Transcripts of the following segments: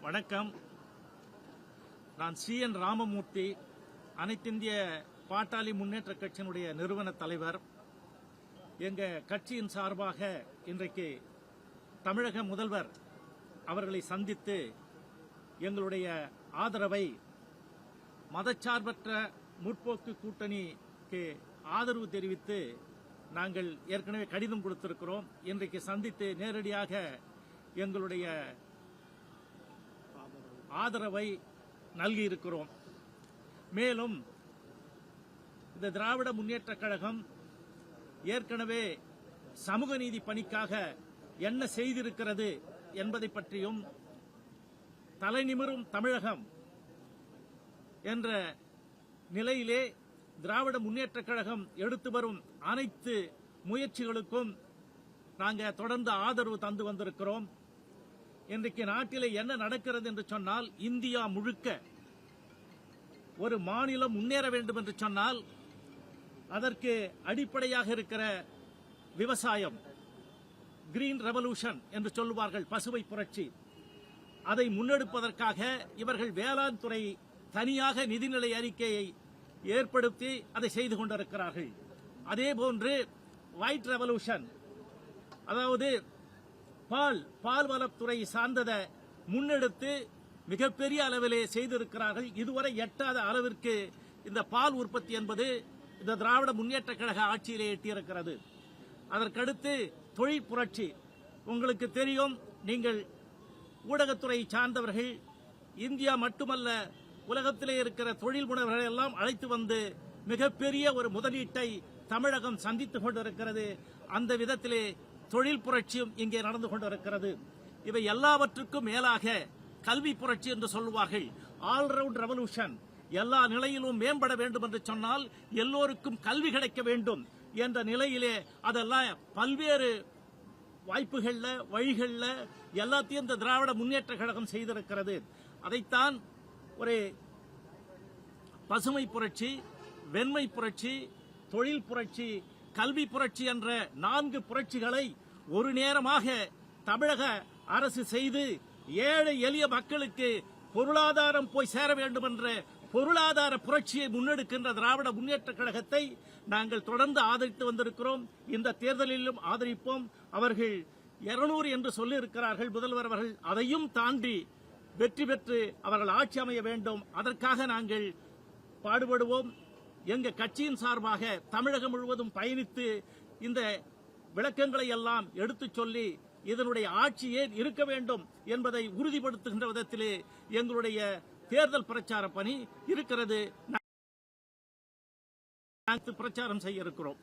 வணக்கம். நான் CN ராமமூர்த்தி, அனைத்திந்திய பாட்டாளி முன்னேற்ற கட்சியினுடைய நிறுவன தலைவர். எங்க கட்சியின் சார்பாக இன்றைக்கு தமிழக முதல்வர் அவர்களை சந்தித்து எங்களுடைய ஆதரவை மதச்சார்பற்ற முற்போக்கு கூட்டணிக்கு ஆதரவு தெரிவித்து நாங்கள் ஏற்கனவே கடிதம் கொடுத்திருக்கிறோம். இன்றைக்கு சந்தித்து நேரடியாக எங்களுடைய ஆதரவை நல்கியிருக்கிறோம். மேலும் இந்த திராவிட முன்னேற்ற கழகம் ஏற்கனவே சமூக நீதி பணிக்காக என்ன செய்திருக்கிறது என்பதை பற்றியும், தலைநிமிரும் தமிழகம் என்ற நிலையிலே திராவிட முன்னேற்ற கழகம் எடுத்து வரும் அனைத்து முயற்சிகளுக்கும் நாங்கள் தொடர்ந்து ஆதரவு தந்து வந்திருக்கிறோம். இன்றைக்கு நாட்டிலே என்ன நடக்கிறது என்று சொன்னால், இந்தியா முழுக்க ஒரு மாநிலம் முன்னேற வேண்டும் என்று சொன்னால் அதற்கு அடிப்படையாக இருக்கிற விவசாயம், கிரீன் ரெவல்யூஷன் என்று சொல்லுவார்கள், பசுமை புரட்சி. அதை முன்னெடுப்பதற்காக இவர்கள் வேளாண் துறை தனியாக நிதிநிலை அறிக்கையை ஏற்படுத்தி அதை செய்து கொண்டிருக்கிறார்கள். அதேபோன்று ஒயிட் ரெவல்யூஷன், அதாவது பால்வளத்துறை சார்ந்ததை முன்னெடுத்து மிகப்பெரிய அளவிலே செய்திருக்கிறார்கள். இதுவரை எட்டாத அளவிற்கு இந்த பால் உற்பத்தி என்பது இந்த திராவிட முன்னேற்ற கழக ஆட்சியிலே எட்டியிருக்கிறது. அதற்கடுத்து தொழில் புரட்சி. உங்களுக்கு தெரியும், நீங்கள் ஊடகத்துறை சார்ந்தவர்கள், இந்தியா மட்டுமல்ல உலகத்திலே இருக்கிற தொழில் முனைவர்கள் எல்லாம் அழைத்து வந்து மிகப்பெரிய ஒரு முதலீட்டை தமிழகம் சந்தித்துக் கொண்டிருக்கிறது. அந்த விதத்திலே தொழில் புரட்சியும் இங்கே நடந்து கொண்டிருக்கிறது. இவை எல்லாவற்றுக்கும் மேலாக கல்வி புரட்சி என்று சொல்லுவார்கள், ஆல்ரவுண்ட் ரெவல்யூஷன். எல்லா நிலையிலும் மேம்பட வேண்டும் என்று சொன்னால் எல்லோருக்கும் கல்வி கிடைக்க வேண்டும் என்ற நிலையிலே அதெல்லாம் பல்வேறு வாய்ப்புகள்ல, வழிகள்ல எல்லாத்தையும் இந்த திராவிட முன்னேற்ற கழகம் செய்திருக்கிறது. அதைத்தான் ஒரு பசுமை புரட்சி, வெண்மை புரட்சி, தொழில் புரட்சி, கல்வி புரட்சி என்ற 4 புரட்சிகளை ஒரு நேரமாக தமிழக அரசு செய்து ஏழை எளிய மக்களுக்கு பொருளாதாரம் போய் சேர வேண்டும் என்ற பொருளாதார புரட்சியை முன்னெடுக்கின்ற திராவிட முன்னேற்ற கழகத்தை நாங்கள் தொடர்ந்து ஆதரித்து வந்திருக்கிறோம். இந்த தேர்தலிலும் ஆதரிப்போம். அவர்கள் 200 என்று சொல்லி இருக்கிறார்கள் முதல்வர் அவர்கள். அதையும் தாண்டி வெற்றி பெற்று அவர்கள் ஆட்சி அமைய வேண்டும். அதற்காக நாங்கள் பாடுபடுவோம். எங்க கட்சியின் சார்பாக தமிழகம் முழுவதும் பயணித்து இந்த விளக்கங்களை எல்லாம் எடுத்துச் சொல்லி இதனுடைய ஆட்சி ஏன் இருக்க வேண்டும் என்பதை உறுதிப்படுத்துகின்ற விதத்திலே எங்களுடைய தேர்தல் பிரச்சார பணி இருக்கிறது. பிரச்சாரம் செய்ய இருக்கிறோம்.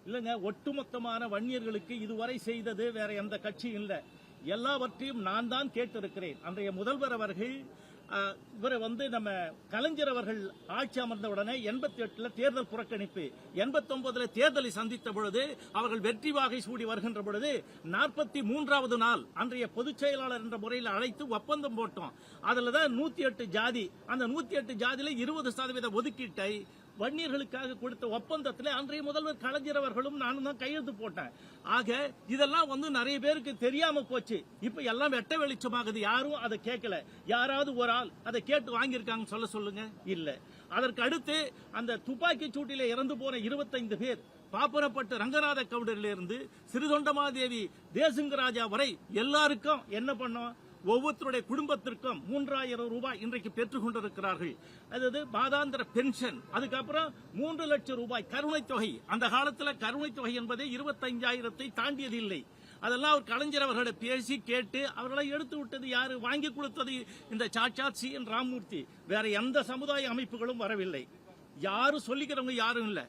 இல்லங்க, ஒட்டுமொத்தமான வன்னியர்களுக்கு இதுவரை செய்தது வேற எந்த கட்சியும் இல்லை. எல்லாவற்றையும் நான் தான் கேட்டிருக்கிறேன். அன்றைய முதல்வர் அவர்கள் இவரை நம்ம கலைஞர் அவர்கள் ஆட்சி அமர்ந்த உடனே 88 தேர்தல் புறக்கணிப்பு, 89 தேர்தலை சந்தித்த பொழுது அவர்கள் வெற்றி வாகை சூடி வருகின்ற பொழுது 43வது நாள் அன்றைய பொதுச் செயலாளர் என்ற முறையில் அழைத்து ஒப்பந்தம் போட்டோம். அதுலதான் 108 ஜாதி. அந்த 108 ஜாதியில 20% ஒதுக்கீட்டை வன்னியர்களுக்காக கொடுத்த ஒப்பந்தத்தில் அன்றைய முதல்வர் கலைஞர் அவர்களும் நானும் தான் கையெழுத்து போட்டேன். ஆக இதெல்லாம் நிறைய பேருக்கு தெரியாம போச்சு. இப்ப எல்லாம் வெட்ட வெளிச்சமாகுது. யாரும் அதை கேட்கல. யாராவது ஒரு ஆள் அதை கேட்டு வாங்கியிருக்காங்க சொல்லுங்க. இல்ல. அதற்கு அடுத்து அந்த துப்பாக்கி சூட்டிலே இறந்து போன 25 பேர், பாப்பரப்பட்டு ரங்கநாத கவுண்டரிலிருந்து சிறுதொண்டமாதேவி தேசுங்கராஜா வரை எல்லாருக்கும் என்ன பண்ணோம்? ஒவ்வொருத்தருடைய குடும்பத்திற்கும் 3000 ரூபாய் இன்றைக்கு பெற்றுக் கொண்டிருக்கிறார்கள். அதாவது மாதாந்திர பென்ஷன். அதுக்கப்புறம் 3 லட்சம் ரூபாய் கருணை தொகை. அந்த காலத்தில் கருணை தொகை என்பதே 25,000 தாண்டியது இல்லை. அதெல்லாம் அவர் கலைஞர் அவர்களை பேசி கேட்டு அவர்களை எடுத்து விட்டது யாரு? வாங்கி கொடுத்தது இந்த சாட்சாத் CN ராமமூர்த்தி. வேற எந்த சமுதாய அமைப்புகளும் வரவில்லை. யாரும் சொல்லிக்கிறவங்க யாரும் இல்லை.